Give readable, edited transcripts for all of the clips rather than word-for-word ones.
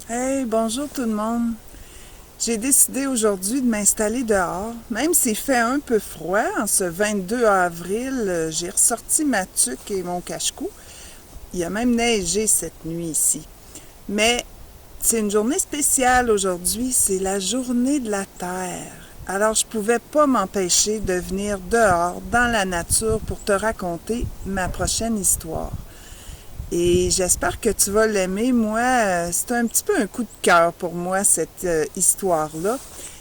Hey, bonjour tout le monde. J'ai décidé aujourd'hui de m'installer dehors. Même s'il fait un peu froid, en ce 22 avril, j'ai ressorti ma tuque et mon cache-cou. Il a même neigé cette nuit ici. Mais c'est une journée spéciale aujourd'hui, c'est la journée de la Terre. Alors je pouvais pas m'empêcher de venir dehors, dans la nature, pour te raconter ma prochaine histoire. Et j'espère que tu vas l'aimer. Moi, c'est un petit peu un coup de cœur pour moi, cette histoire-là.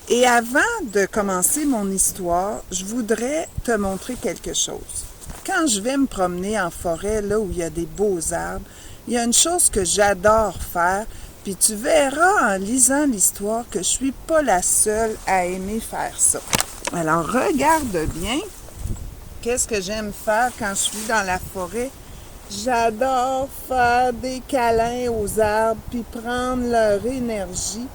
Et avant de commencer mon histoire, je voudrais te montrer quelque chose. Quand je vais me promener en forêt, là où il y a des beaux arbres, il y a une chose que j'adore faire, puis tu verras en lisant l'histoire que je suis pas la seule à aimer faire ça. Alors, regarde bien, qu'est-ce que j'aime faire quand je suis dans la forêt. J'adore faire des câlins aux arbres puis prendre leur énergie.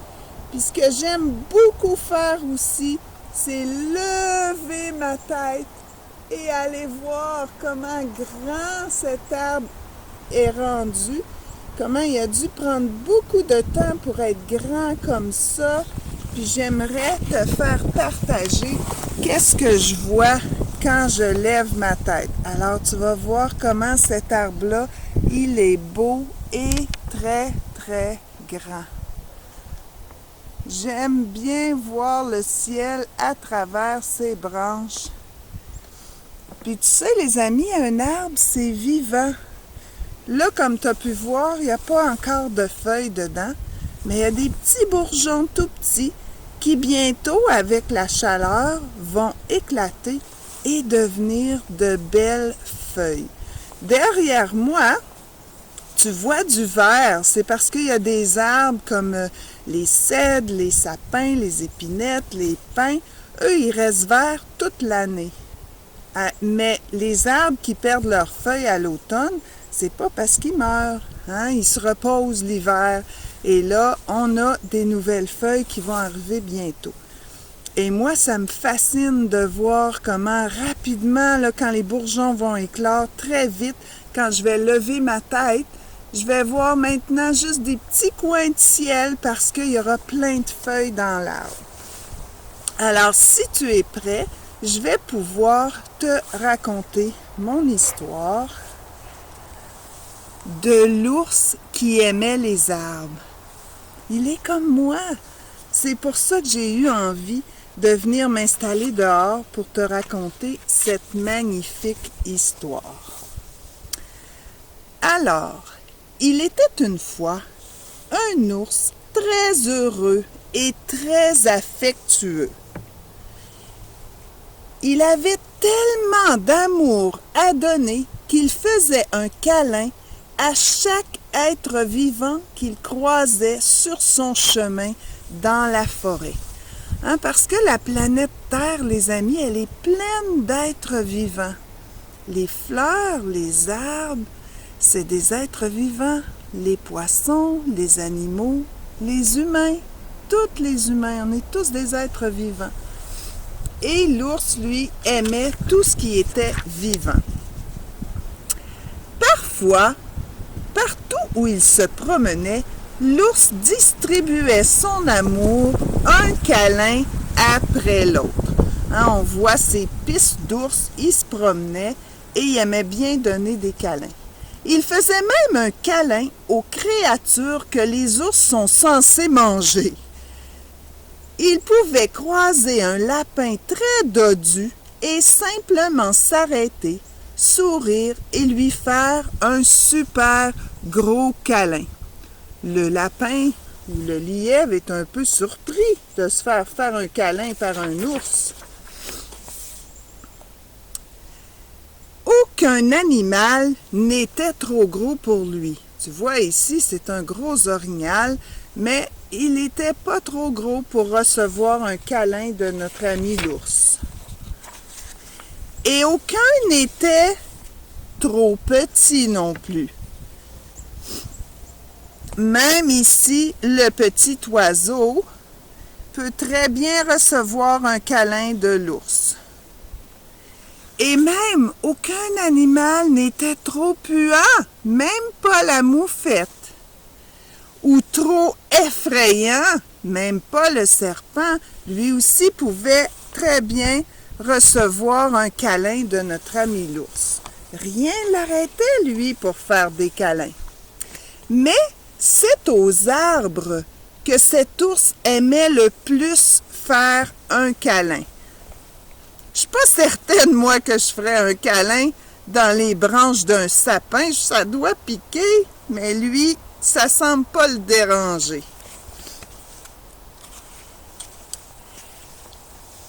Puis ce que j'aime beaucoup faire aussi, c'est lever ma tête et aller voir comment grand cet arbre est rendu, comment il a dû prendre beaucoup de temps pour être grand comme ça. Puis j'aimerais te faire partager qu'est-ce que je vois quand je lève ma tête. Alors tu vas voir comment cet arbre-là, il est beau et très, très grand. J'aime bien voir le ciel à travers ses branches. Puis tu sais, les amis, un arbre, c'est vivant. Là, comme tu as pu voir, il n'y a pas encore de feuilles dedans, mais il y a des petits bourgeons tout petits qui bientôt, avec la chaleur, vont éclater et devenir de belles feuilles. Derrière moi, tu vois du vert, c'est parce qu'il y a des arbres comme les cèdres, les sapins, les épinettes, les pins. Eux, ils restent verts toute l'année. Mais les arbres qui perdent leurs feuilles à l'automne, c'est pas parce qu'ils meurent. Ils se reposent l'hiver. Et là, on a des nouvelles feuilles qui vont arriver bientôt. Et moi, ça me fascine de voir comment rapidement, là, quand les bourgeons vont éclore, très vite, quand je vais lever ma tête, je vais voir maintenant juste des petits coins de ciel parce qu'il y aura plein de feuilles dans l'arbre. Alors, si tu es prêt, je vais pouvoir te raconter mon histoire de l'ours qui aimait les arbres. Il est comme moi. C'est pour ça que j'ai eu envie de venir m'installer dehors pour te raconter cette magnifique histoire. Alors, il était une fois un ours très heureux et très affectueux. Il avait tellement d'amour à donner qu'il faisait un câlin à chaque être vivant qu'il croisait sur son chemin dans la forêt. Parce que la planète Terre, les amis, elle est pleine d'êtres vivants. Les fleurs, les arbres, c'est des êtres vivants. Les poissons, les animaux, les humains, tous les humains, on est tous des êtres vivants. Et l'ours, lui, aimait tout ce qui était vivant. Parfois, partout où il se promenait, l'ours distribuait son amour un câlin après l'autre. On voit ces pistes d'ours, il se promenait et il aimait bien donner des câlins. Il faisait même un câlin aux créatures que les ours sont censés manger. Il pouvait croiser un lapin très dodu et simplement s'arrêter, sourire et lui faire un super gros câlin. Le lapin ou le lièvre est un peu surpris de se faire un câlin par un ours. Aucun animal n'était trop gros pour lui. Tu vois ici, c'est un gros orignal, mais il n'était pas trop gros pour recevoir un câlin de notre ami l'ours. Et aucun n'était trop petit non plus. Même ici, le petit oiseau peut très bien recevoir un câlin de l'ours. Et même aucun animal n'était trop puant, même pas la moufette. ou trop effrayant, même pas le serpent, lui aussi pouvait très bien recevoir un câlin de notre ami l'ours. Rien ne l'arrêtait, lui, pour faire des câlins. Mais c'est aux arbres que cet ours aimait le plus faire un câlin. Je suis pas certaine, moi, que je ferais un câlin dans les branches d'un sapin. Ça doit piquer, mais lui, ça semble pas le déranger.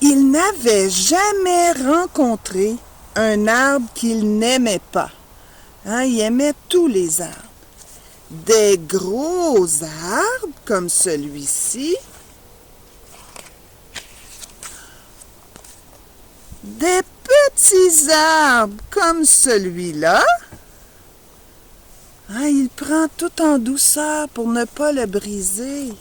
Il n'avait jamais rencontré un arbre qu'il n'aimait pas. Il aimait tous les arbres. Des gros arbres comme celui-ci, des petits arbres comme celui-là. Il prend tout en douceur pour ne pas le briser.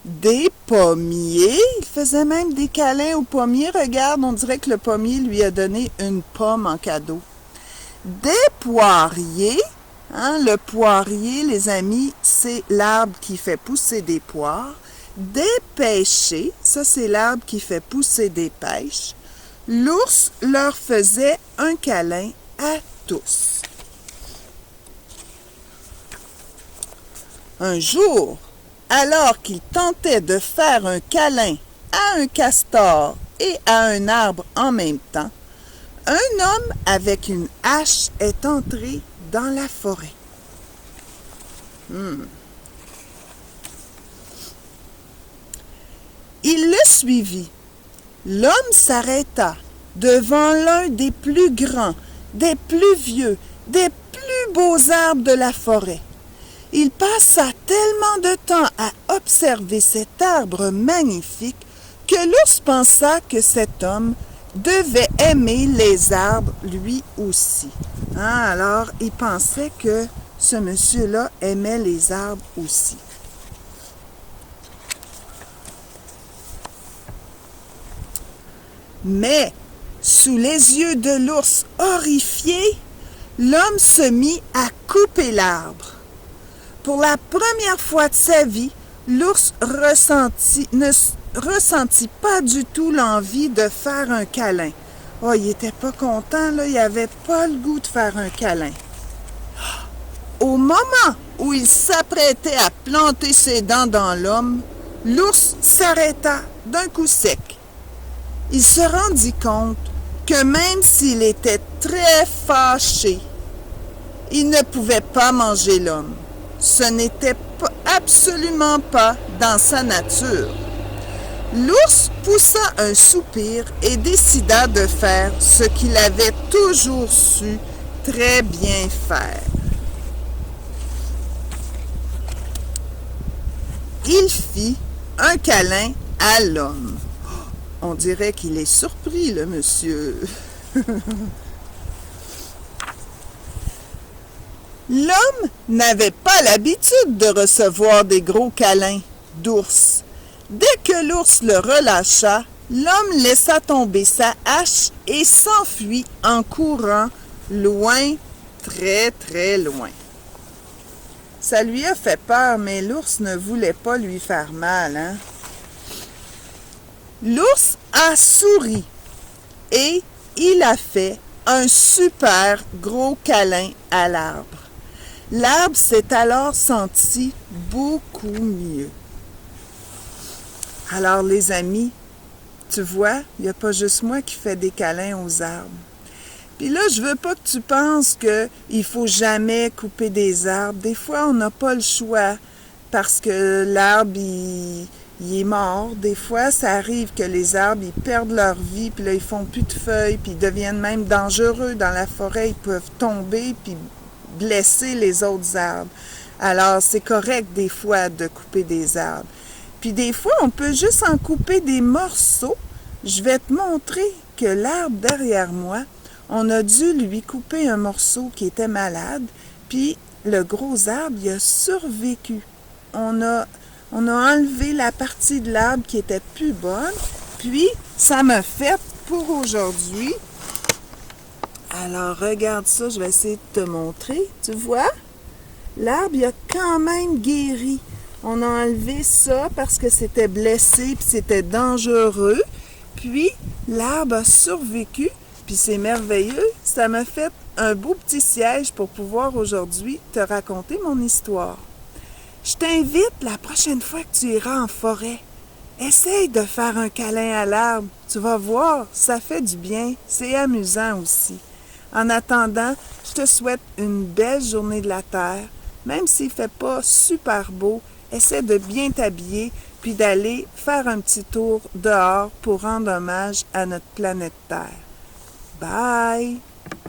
Des pommiers. Il faisait même des câlins aux pommiers. Regarde, on dirait que le pommier lui a donné une pomme en cadeau. Des poiriers. Le poirier, les amis, c'est l'arbre qui fait pousser des poires. Des pêchers. Ça, c'est l'arbre qui fait pousser des pêches. L'ours leur faisait un câlin à tous. Un jour, alors qu'il tentait de faire un câlin à un castor et à un arbre en même temps, un homme avec une hache est entré dans la forêt. Il le suivit. L'homme s'arrêta devant l'un des plus grands, des plus vieux, des plus beaux arbres de la forêt. Il passa tellement de temps à observer cet arbre magnifique que l'ours pensa que cet homme devait aimer les arbres lui aussi. Alors, il pensait que ce monsieur-là aimait les arbres aussi. Mais, sous les yeux de l'ours horrifié, l'homme se mit à couper l'arbre. Pour la première fois de sa vie, l'ours ne ressentit pas du tout l'envie de faire un câlin. Il était pas content, là, il avait pas le goût de faire un câlin. Au moment où il s'apprêtait à planter ses dents dans l'homme, l'ours s'arrêta d'un coup sec. Il se rendit compte que même s'il était très fâché, il ne pouvait pas manger l'homme. Ce n'était absolument pas dans sa nature. L'ours poussa un soupir et décida de faire ce qu'il avait toujours su très bien faire. Il fit un câlin à l'homme. On dirait qu'il est surpris, le monsieur. L'homme n'avait pas l'habitude de recevoir des gros câlins d'ours. Dès que l'ours le relâcha, l'homme laissa tomber sa hache et s'enfuit en courant loin, très très loin. Ça lui a fait peur, mais l'ours ne voulait pas lui faire mal. L'ours a souri et il a fait un super gros câlin à l'arbre. L'arbre s'est alors senti beaucoup mieux. Alors les amis, tu vois, il n'y a pas juste moi qui fais des câlins aux arbres. Puis là, je veux pas que tu penses qu'il ne faut jamais couper des arbres. Des fois, on n'a pas le choix parce que l'arbre, il est mort. Des fois, ça arrive que les arbres, ils perdent leur vie, puis là, ils font plus de feuilles, puis ils deviennent même dangereux dans la forêt. Ils peuvent tomber, puis blesser les autres arbres. Alors, c'est correct des fois de couper des arbres. Puis des fois, on peut juste en couper des morceaux. Je vais te montrer que l'arbre derrière moi, on a dû lui couper un morceau qui était malade, puis le gros arbre, il a survécu. On a enlevé la partie de l'arbre qui était plus bonne, puis ça m'a fait pour aujourd'hui Alors, regarde ça, je vais essayer de te montrer. Tu vois? L'arbre, il a quand même guéri. On a enlevé ça parce que c'était blessé puis c'était dangereux. Puis, l'arbre a survécu, puis c'est merveilleux. Ça m'a fait un beau petit siège pour pouvoir aujourd'hui te raconter mon histoire. Je t'invite la prochaine fois que tu iras en forêt. Essaye de faire un câlin à l'arbre. Tu vas voir, ça fait du bien. C'est amusant aussi. En attendant, je te souhaite une belle journée de la Terre. Même s'il ne fait pas super beau, essaie de bien t'habiller puis d'aller faire un petit tour dehors pour rendre hommage à notre planète Terre. Bye!